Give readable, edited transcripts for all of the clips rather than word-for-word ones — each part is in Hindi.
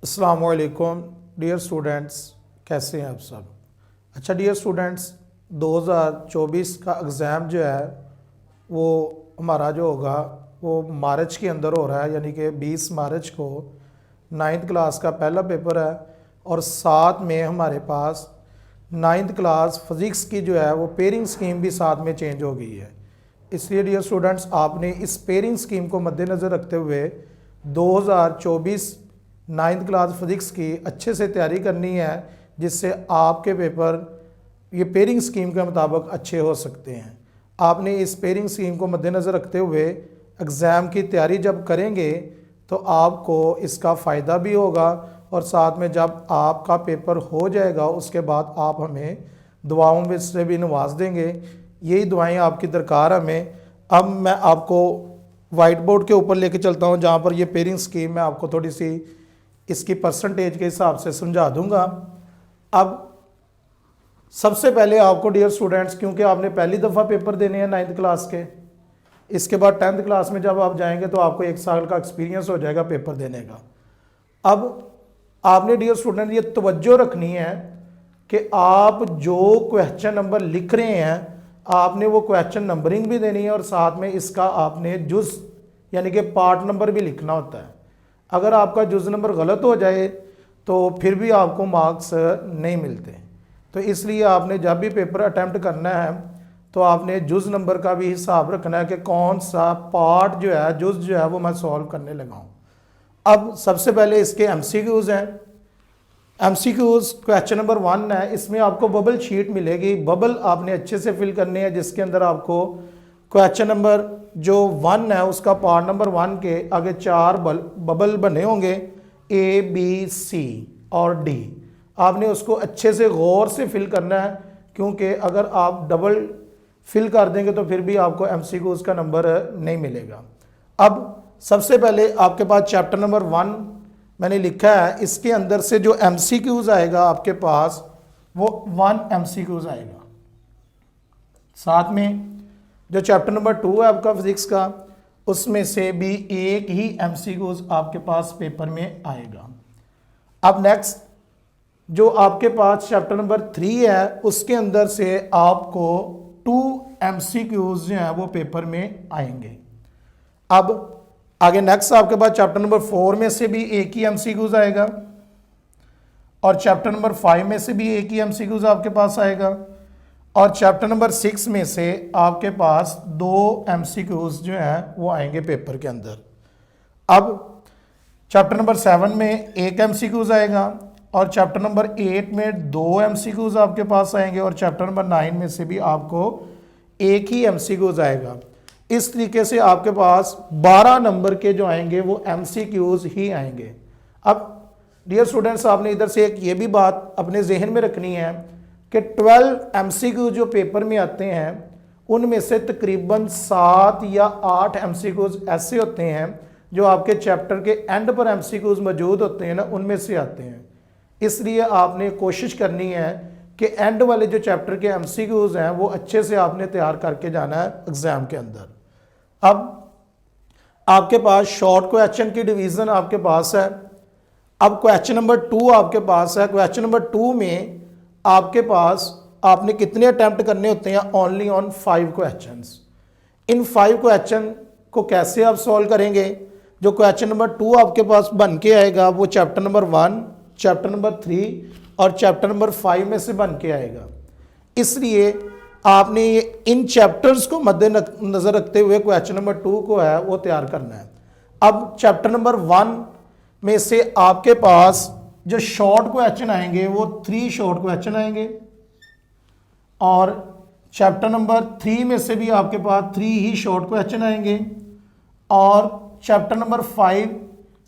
अस्सलामुअलैकुम डियर स्टूडेंट्स, कैसे हैं आप सब। अच्छा डियर स्टूडेंट्स, 2024 का एग्ज़ाम जो है वो हमारा जो होगा वो मार्च के अंदर हो रहा है, यानी कि 20 मार्च को 9th क्लास का पहला पेपर है और साथ में हमारे पास 9th क्लास फिज़िक्स की जो है वो पेयरिंग स्कीम भी साथ में चेंज हो गई है। इसलिए डियर स्टूडेंट्स, आपने इस पेयरिंग स्कीम को मद्देनज़र रखते हुए 2024 9th क्लास फिज़िक्स की अच्छे से तैयारी करनी है, जिससे आपके पेपर ये पेयरिंग स्कीम के मुताबिक अच्छे हो सकते हैं। आपने इस पेयरिंग स्कीम को मद्देनज़र रखते हुए एग्ज़ाम की तैयारी जब करेंगे तो आपको इसका फ़ायदा भी होगा और साथ में जब आपका पेपर हो जाएगा उसके बाद आप हमें दुआओं में से भी नवाज देंगे। यही दुआएं आपकी दरकार हमें। अब मैं आपको वाइट बोर्ड के ऊपर लेके चलता हूं, जहां पर ये पेयरिंग स्कीम मैं आपको थोड़ी सी इसकी परसेंटेज के हिसाब से समझा दूंगा। अब सबसे पहले आपको डियर स्टूडेंट्स, क्योंकि आपने पहली दफ़ा पेपर देने हैं 9th क्लास के, इसके बाद 10th क्लास में जब आप जाएंगे तो आपको 1 साल का एक्सपीरियंस हो जाएगा पेपर देने का। अब आपने डियर स्टूडेंट ये तवज्जो रखनी है कि आप जो क्वेश्चन नंबर लिख रहे हैं आपने वो क्वेश्चन नंबरिंग भी देनी है और साथ में इसका आपने जुज़ यानी कि पार्ट नंबर भी लिखना होता है। अगर आपका जुज़ नंबर गलत हो जाए तो फिर भी आपको मार्क्स नहीं मिलते। तो इसलिए आपने जब भी पेपर अटैम्प्ट करना है तो आपने जुज़ नंबर का भी हिसाब रखना है कि कौन सा पार्ट जो है जुज़ जो है वो मैं सॉल्व करने लगा हूँ। अब सबसे पहले इसके MCQs हैं। MCQs क्वेश्चन नंबर 1 है, इसमें आपको बबल शीट मिलेगी। बबल आपने अच्छे से फिल करने हैं, जिसके अंदर आपको क्वेश्चन नंबर जो 1 है उसका पार्ट नंबर 1 के आगे 4 बबल बने होंगे, A, B, C और D। आपने उसको अच्छे से गौर से फिल करना है, क्योंकि अगर आप डबल फिल कर देंगे तो फिर भी आपको MCQs का नंबर नहीं मिलेगा। अब सबसे पहले आपके पास चैप्टर नंबर 1 मैंने लिखा है, इसके अंदर से जो MCQs आएगा आपके पास वो 1 MCQs आएगा। साथ में जो चैप्टर नंबर 2 है आपका फिजिक्स का, उसमें से भी एक ही MCQs आपके पास पेपर में आएगा। अब नेक्स्ट जो आपके पास चैप्टर नंबर 3 है उसके अंदर से आपको 2 MCQs जो हैं वो पेपर में आएंगे। अब आगे नेक्स्ट आपके पास चैप्टर नंबर 4 में से भी एक ही MCQs आएगा और चैप्टर नंबर 5 में से भी एक ही MCQs आपके पास आएगा और चैप्टर नंबर 6 में से आपके पास 2 MCQs जो हैं वो आएंगे पेपर के अंदर। अब चैप्टर नंबर 7 में एक MCQs आएगा और चैप्टर नंबर 8 में 2 MCQs आपके पास आएंगे और चैप्टर नंबर 9 में से भी आपको एक ही MCQs आएगा। इस तरीके से आपके पास 12 नंबर के जो आएंगे वो MCQs ही आएंगे। अब डियर स्टूडेंट्स, आपने इधर से एक ये भी बात अपने जहन में रखनी है कि 12 MCQ जो पेपर में आते हैं उनमें से तकरीबन 7 या 8 MCQs ऐसे होते हैं जो आपके चैप्टर के एंड पर MCQs मौजूद होते हैं ना, उनमें से आते हैं। इसलिए आपने कोशिश करनी है कि एंड वाले जो चैप्टर के MCQs हैं वो अच्छे से आपने तैयार करके जाना है एग्जाम के अंदर। अब आपके पास शॉर्ट क्वेश्चन की डिवीज़न आपके पास है। अब क्वेश्चन नंबर 2 आपके पास है। क्वेश्चन नंबर 2 में आपके पास आपने कितने अटैम्प्ट करने होते हैं? Only on 5 questions. In 5 question को कैसे आप सॉल्व करेंगे? जो क्वेश्चन नंबर 2 आपके पास बन के आएगा वो चैप्टर नंबर 1, चैप्टर नंबर 3 और चैप्टर नंबर 5 में से बन के आएगा। इसलिए आपने इन चैप्टर्स को मद्देनजर रखते हुए क्वेश्चन नंबर 2 को है वो तैयार करना है। अब चैप्टर नंबर 1 में से आपके पास जो शॉर्ट क्वेश्चन आएंगे वो 3 शॉर्ट क्वेश्चन आएंगे और चैप्टर नंबर 3 में से भी आपके पास 3 ही शॉर्ट क्वेश्चन आएंगे और चैप्टर नंबर 5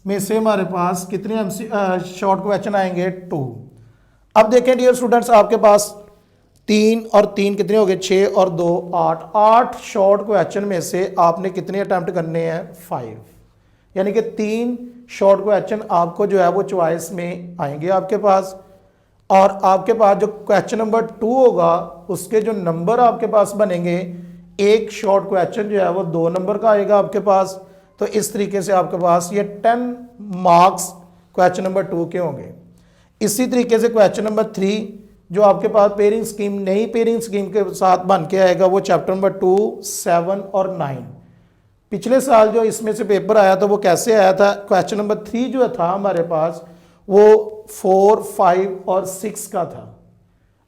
में से हमारे पास कितने शॉर्ट क्वेश्चन आएंगे? 2। अब देखें डियर स्टूडेंट्स, आपके पास 3 और 3 कितने हो गए? 6 और 2 8 शॉर्ट क्वेश्चन में से आपने कितने अटैम्प्ट करने हैं? 5। यानी कि 3 शॉर्ट क्वेश्चन आपको जो है वो चॉइस में आएंगे आपके पास। और आपके पास जो क्वेश्चन नंबर 2 होगा उसके जो नंबर आपके पास बनेंगे, एक शॉर्ट क्वेश्चन जो है वो 2 नंबर का आएगा आपके पास। तो इस तरीके से आपके पास ये 10 मार्क्स क्वेश्चन नंबर 2 के होंगे। इसी तरीके से क्वेश्चन नंबर 3 जो आपके पास पेयरिंग स्कीम, नई पेयरिंग स्कीम के साथ बन के आएगा, वो चैप्टर नंबर 2, 7 और 9। पिछले साल जो इसमें से पेपर आया था वो कैसे आया था, क्वेश्चन नंबर 3 जो था हमारे पास वो 4, 5 और 6 का था।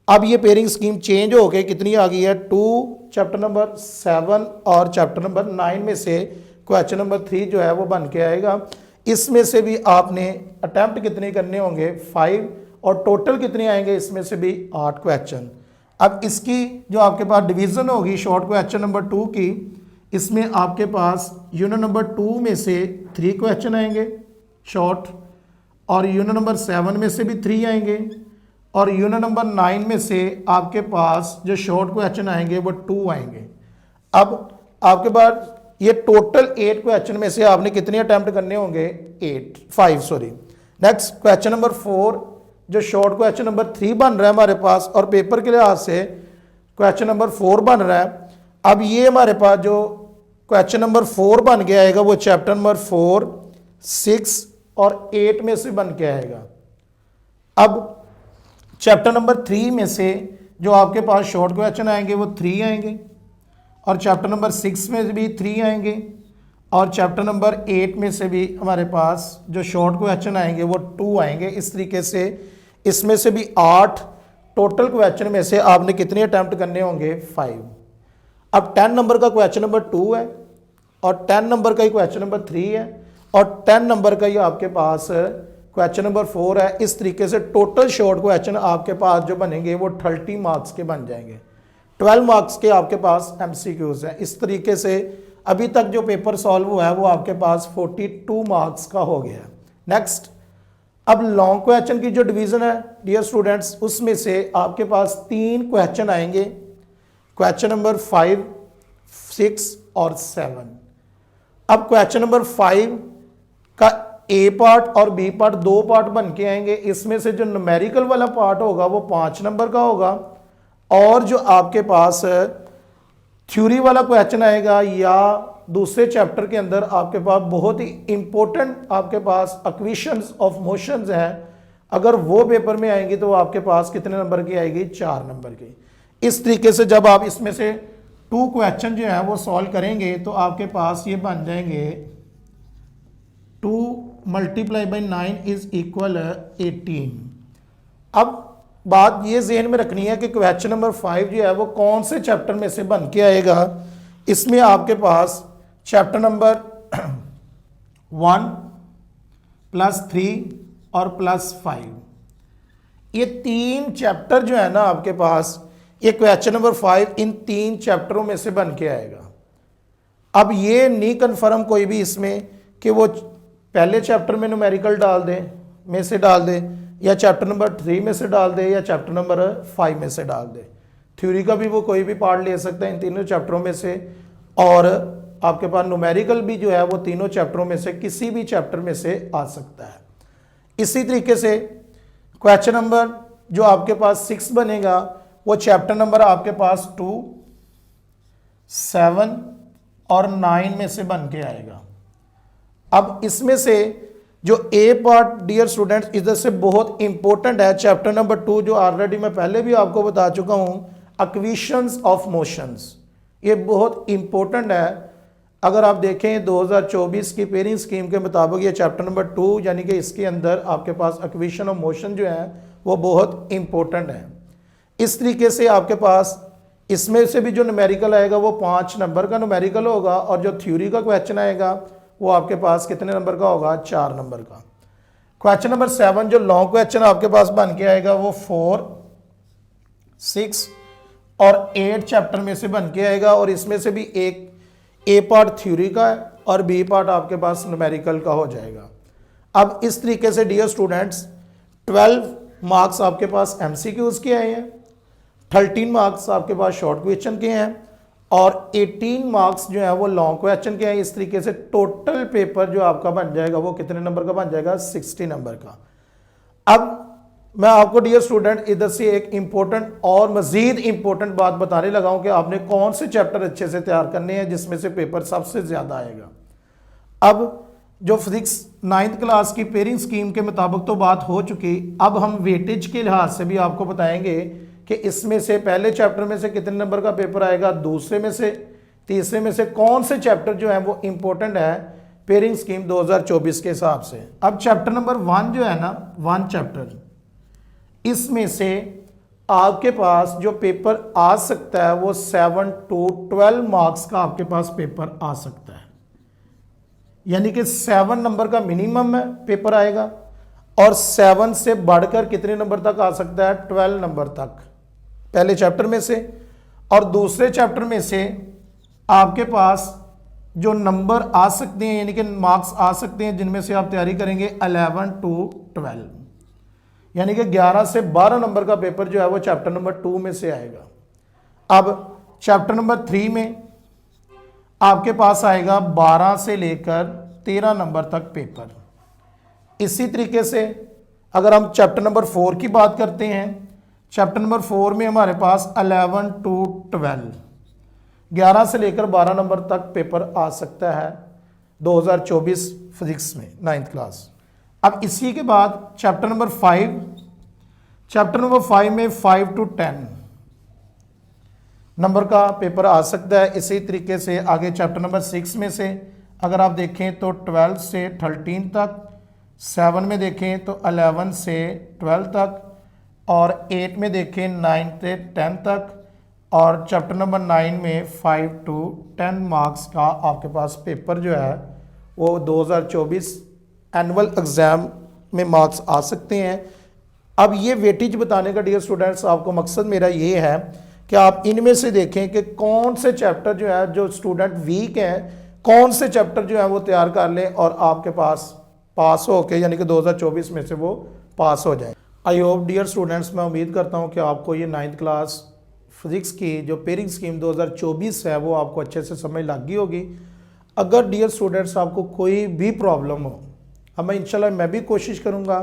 अब ये पेयरिंग स्कीम चेंज हो के कितनी आ गई है, 2 चैप्टर नंबर 7 और चैप्टर नंबर 9 में से क्वेश्चन नंबर 3 जो है वो बन के आएगा। इसमें से भी आपने अटेम्प्ट कितने करने होंगे, 5, और टोटल कितने आएंगे इसमें से भी 8 क्वेश्चन। अब इसकी जो आपके पास डिवीज़न होगी शॉर्ट क्वेश्चन नंबर 2 की, इसमें आपके पास यूनिट नंबर 2 में से 3 क्वेश्चन आएंगे शॉर्ट, और यूनिट नंबर 7 में से भी 3 आएंगे, और यूनिट नंबर 9 में से आपके पास जो शॉर्ट क्वेश्चन आएंगे वो 2 आएंगे। अब आपके पास ये टोटल 8 क्वेश्चन में से आपने कितने अटैम्प्ट करने होंगे, 5 सॉरी। नेक्स्ट क्वेश्चन नंबर 4 जो शॉर्ट क्वेश्चन नंबर 3 बन रहा है हमारे पास, और पेपर के लिहाज से क्वेश्चन नंबर 4 बन रहा है। अब ये हमारे पास जो क्वेश्चन नंबर 4 बन के आएगा वो चैप्टर नंबर 4, 6 और 8 में से बन के आएगा। अब चैप्टर नंबर 3 में से जो आपके पास शॉर्ट क्वेश्चन आएंगे वो 3 आएंगे, और चैप्टर नंबर 6 में भी 3 आएंगे, और चैप्टर नंबर 8 में से भी हमारे पास जो शॉर्ट क्वेश्चन आएंगे वो 2 आएंगे। इस तरीके से इसमें से भी 8, टोटल क्वेश्चन में से आपने कितने अटैम्प्ट करने होंगे, 5। अब 10 नंबर का क्वेश्चन नंबर 2 है, और 10 नंबर का ही क्वेश्चन नंबर 3 है, और 10 नंबर का ही आपके पास क्वेश्चन नंबर 4 है। इस तरीके से टोटल शॉर्ट क्वेश्चन आपके पास जो बनेंगे वो 30 मार्क्स के बन जाएंगे। 12 मार्क्स के आपके पास MCQs हैं। इस तरीके से अभी तक जो पेपर सॉल्व हुआ है वो आपके पास 42 मार्क्स का हो गया है। नेक्स्ट, अब लॉन्ग क्वेश्चन की जो डिवीज़न है डियर स्टूडेंट्स, उसमें से आपके पास 3 क्वेश्चन आएंगे, क्वेश्चन नंबर 5, 6 और 7। अब क्वेश्चन नंबर 5 का ए पार्ट और बी पार्ट 2 पार्ट बन के आएंगे। इसमें से जो न्यूमेरिकल वाला पार्ट होगा वो 5 नंबर का होगा, और जो आपके पास थ्योरी वाला क्वेश्चन आएगा या दूसरे चैप्टर के अंदर आपके पास बहुत ही इंपॉर्टेंट आपके पास इक्वेशंस ऑफ मोशंस हैं, अगर वो पेपर में आएंगी तो आपके पास कितने नंबर की आएगी, 4 नंबर की। इस तरीके से जब आप इसमें से 2 क्वेश्चन जो है वो सॉल्व करेंगे तो आपके पास ये बन जाएंगे 2 × 9 इज इक्वल 18। अब बात ये ज़हन में रखनी है कि क्वेश्चन नंबर 5 जो है वो कौन से चैप्टर में से बन के आएगा। इसमें आपके पास चैप्टर नंबर 1 +3 और +5, ये 3 चैप्टर जो है ना आपके पास, ये क्वेश्चन नंबर 5 इन 3 चैप्टरों में से बन के आएगा। अब ये नहीं कन्फर्म कोई भी इसमें कि वो पहले चैप्टर में न्यूमेरिकल डाल दे में से डाल दे, या चैप्टर नंबर 3 में से डाल दे, या चैप्टर नंबर 5 में से डाल दे। थ्योरी का भी वो कोई भी पार्ट ले सकता है इन तीनों चैप्टरों में से, और आपके पास न्यूमेरिकल भी जो है वो तीनों चैप्टरों में से किसी भी चैप्टर में से आ सकता है। इसी तरीके से क्वेश्चन नंबर जो आपके पास 6 बनेगा वो चैप्टर नंबर आपके पास 2, 7 और 9 में से बन के आएगा। अब इसमें से जो ए पार्ट डियर स्टूडेंट्स इधर से बहुत इंपॉर्टेंट है, चैप्टर नंबर 2 जो ऑलरेडी मैं पहले भी आपको बता चुका हूं, इक्वेशंस ऑफ मोशंस, ये बहुत इंपॉर्टेंट है। अगर आप देखें 2024 की पेयरिंग स्कीम के मुताबिक ये चैप्टर नंबर 2 यानी कि इसके अंदर आपके पास इक्वेशन ऑफ मोशन जो है वो बहुत इंपॉर्टेंट है। इस तरीके से आपके पास इसमें से भी जो न्यूमेरिकल आएगा वो 5 नंबर का न्यूमेरिकल होगा, और जो थ्योरी का क्वेश्चन आएगा वो आपके पास कितने नंबर का होगा, 4 नंबर का। क्वेश्चन नंबर 7 जो लॉन्ग क्वेश्चन आपके पास बन के आएगा वो 4, 6 और 8 चैप्टर में से बन के आएगा, और इसमें से भी एक ए पार्ट थ्योरी का है और बी पार्ट आपके पास न्यूमेरिकल का हो जाएगा। अब इस तरीके से डियर स्टूडेंट्स 12 मार्क्स आपके पास MCQs के आए हैं, 13 मार्क्स आपके पास शॉर्ट क्वेश्चन के हैं, और 18 मार्क्स जो है वो लॉन्ग क्वेश्चन के हैं। इस तरीके से टोटल पेपर जो आपका बन जाएगा वो कितने नंबर का बन जाएगा, 60 नंबर का। अब मैं आपको डियर स्टूडेंट इधर से एक इंपॉर्टेंट और मजीद इंपॉर्टेंट बात बताने लगा हूं कि आपने कौन से चैप्टर अच्छे से तैयार करने हैं जिसमें से पेपर सबसे ज्यादा आएगा। अब जो फिजिक्स नाइन्थ क्लास की पेयरिंग स्कीम के मुताबिक तो बात हो चुकी। अब हम वेटेज के लिहाज से भी आपको बताएंगे कि इसमें से पहले चैप्टर में से कितने नंबर का पेपर आएगा, दूसरे में से, तीसरे में से कौन से चैप्टर जो है वो इंपॉर्टेंट है पेयरिंग स्कीम 2024 के हिसाब से। अब चैप्टर नंबर 1 जो है ना, 1 चैप्टर, इसमें से आपके पास जो पेपर आ सकता है वो 7 to 12 मार्क्स का आपके पास पेपर आ सकता है, यानी कि 7 नंबर का मिनिमम है पेपर आएगा, और 7 से बढ़कर कितने नंबर तक आ सकता है, 12 नंबर तक पहले चैप्टर में से। और दूसरे चैप्टर में से आपके पास जो नंबर आ सकते हैं, यानी कि मार्क्स आ सकते हैं, जिनमें से आप तैयारी करेंगे 11 to 12, यानी कि 11 से 12 नंबर का पेपर जो है वो चैप्टर नंबर 2 में से आएगा। अब चैप्टर नंबर 3 में आपके पास आएगा 12 से लेकर 13 नंबर तक पेपर। इसी तरीके से अगर हम चैप्टर नंबर 4 की बात करते हैं, चैप्टर नंबर 4 में हमारे पास 11 to 12, 11 से लेकर 12 नंबर तक पेपर आ सकता है 2024 फिजिक्स में 9th क्लास। अब इसी के बाद चैप्टर नंबर 5, चैप्टर नंबर 5 में 5 to 10 नंबर का पेपर आ सकता है। इसी तरीके से आगे चैप्टर नंबर 6 में से अगर आप देखें तो 12 से 13 तक, 7 में देखें तो 11 से 12 तक, और 8 में देखें 9 से 10 तक, और चैप्टर नंबर 9 में 5 to 10 मार्क्स का आपके पास पेपर जो है वो 2024 एनुअल एग्ज़ाम में मार्क्स आ सकते हैं। अब ये वेटेज बताने का डियर स्टूडेंट्स आपको मकसद मेरा ये है कि आप इनमें से देखें कि कौन से चैप्टर जो है, जो स्टूडेंट वीक हैं, कौन से चैप्टर जो है वो तैयार कर लें और आपके पास हो के, यानी कि 2024 में से वो पास हो जाए। आई होप डियर स्टूडेंट्स, मैं उम्मीद करता हूँ कि आपको ये 9th क्लास फिजिक्स की जो पेयरिंग स्कीम 2024 है वो आपको अच्छे से समझ लग गई होगी। अगर डियर स्टूडेंट्स आपको कोई भी प्रॉब्लम हो, हमें इंशाल्लाह मैं भी कोशिश करूँगा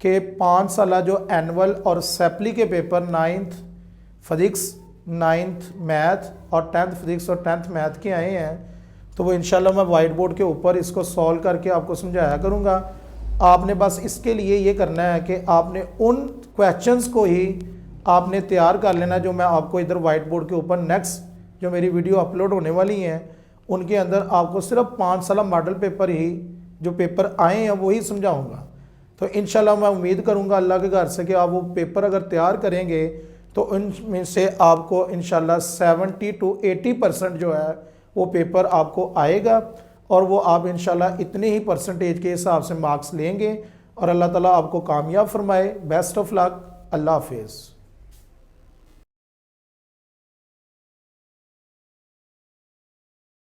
कि 5 साल जो एनुअल और सेपली के paper 9th physics, 9th math और 10th फिजिक्स और 10th मैथ के आए हैं, तो वो इंशाल्लाह मैं वाइट बोर्ड के ऊपर इसको सॉल्व करके आपको समझाया करूँगा। आपने बस इसके लिए ये करना है कि आपने उन क्वेश्चंस को ही आपने तैयार कर लेना जो मैं आपको इधर वाइट बोर्ड के ऊपर नेक्स्ट जो मेरी वीडियो अपलोड होने वाली हैं उनके अंदर आपको सिर्फ 5 साल मॉडल पेपर ही जो पेपर आए हैं वही समझाऊँगा। तो इंशाल्लाह मैं उम्मीद करूँगा अल्लाह के घर से कि आप वो पेपर अगर तैयार करेंगे तो उनमें से आपको इंशाल्लाह 70 to 80% जो है वो पेपर आपको आएगा, और वो आप इंशाल्लाह इतने ही परसेंटेज के हिसाब से मार्क्स लेंगे, और अल्लाह ताला आपको कामयाब फरमाए। बेस्ट ऑफ लक, अल्लाह हाफिज़।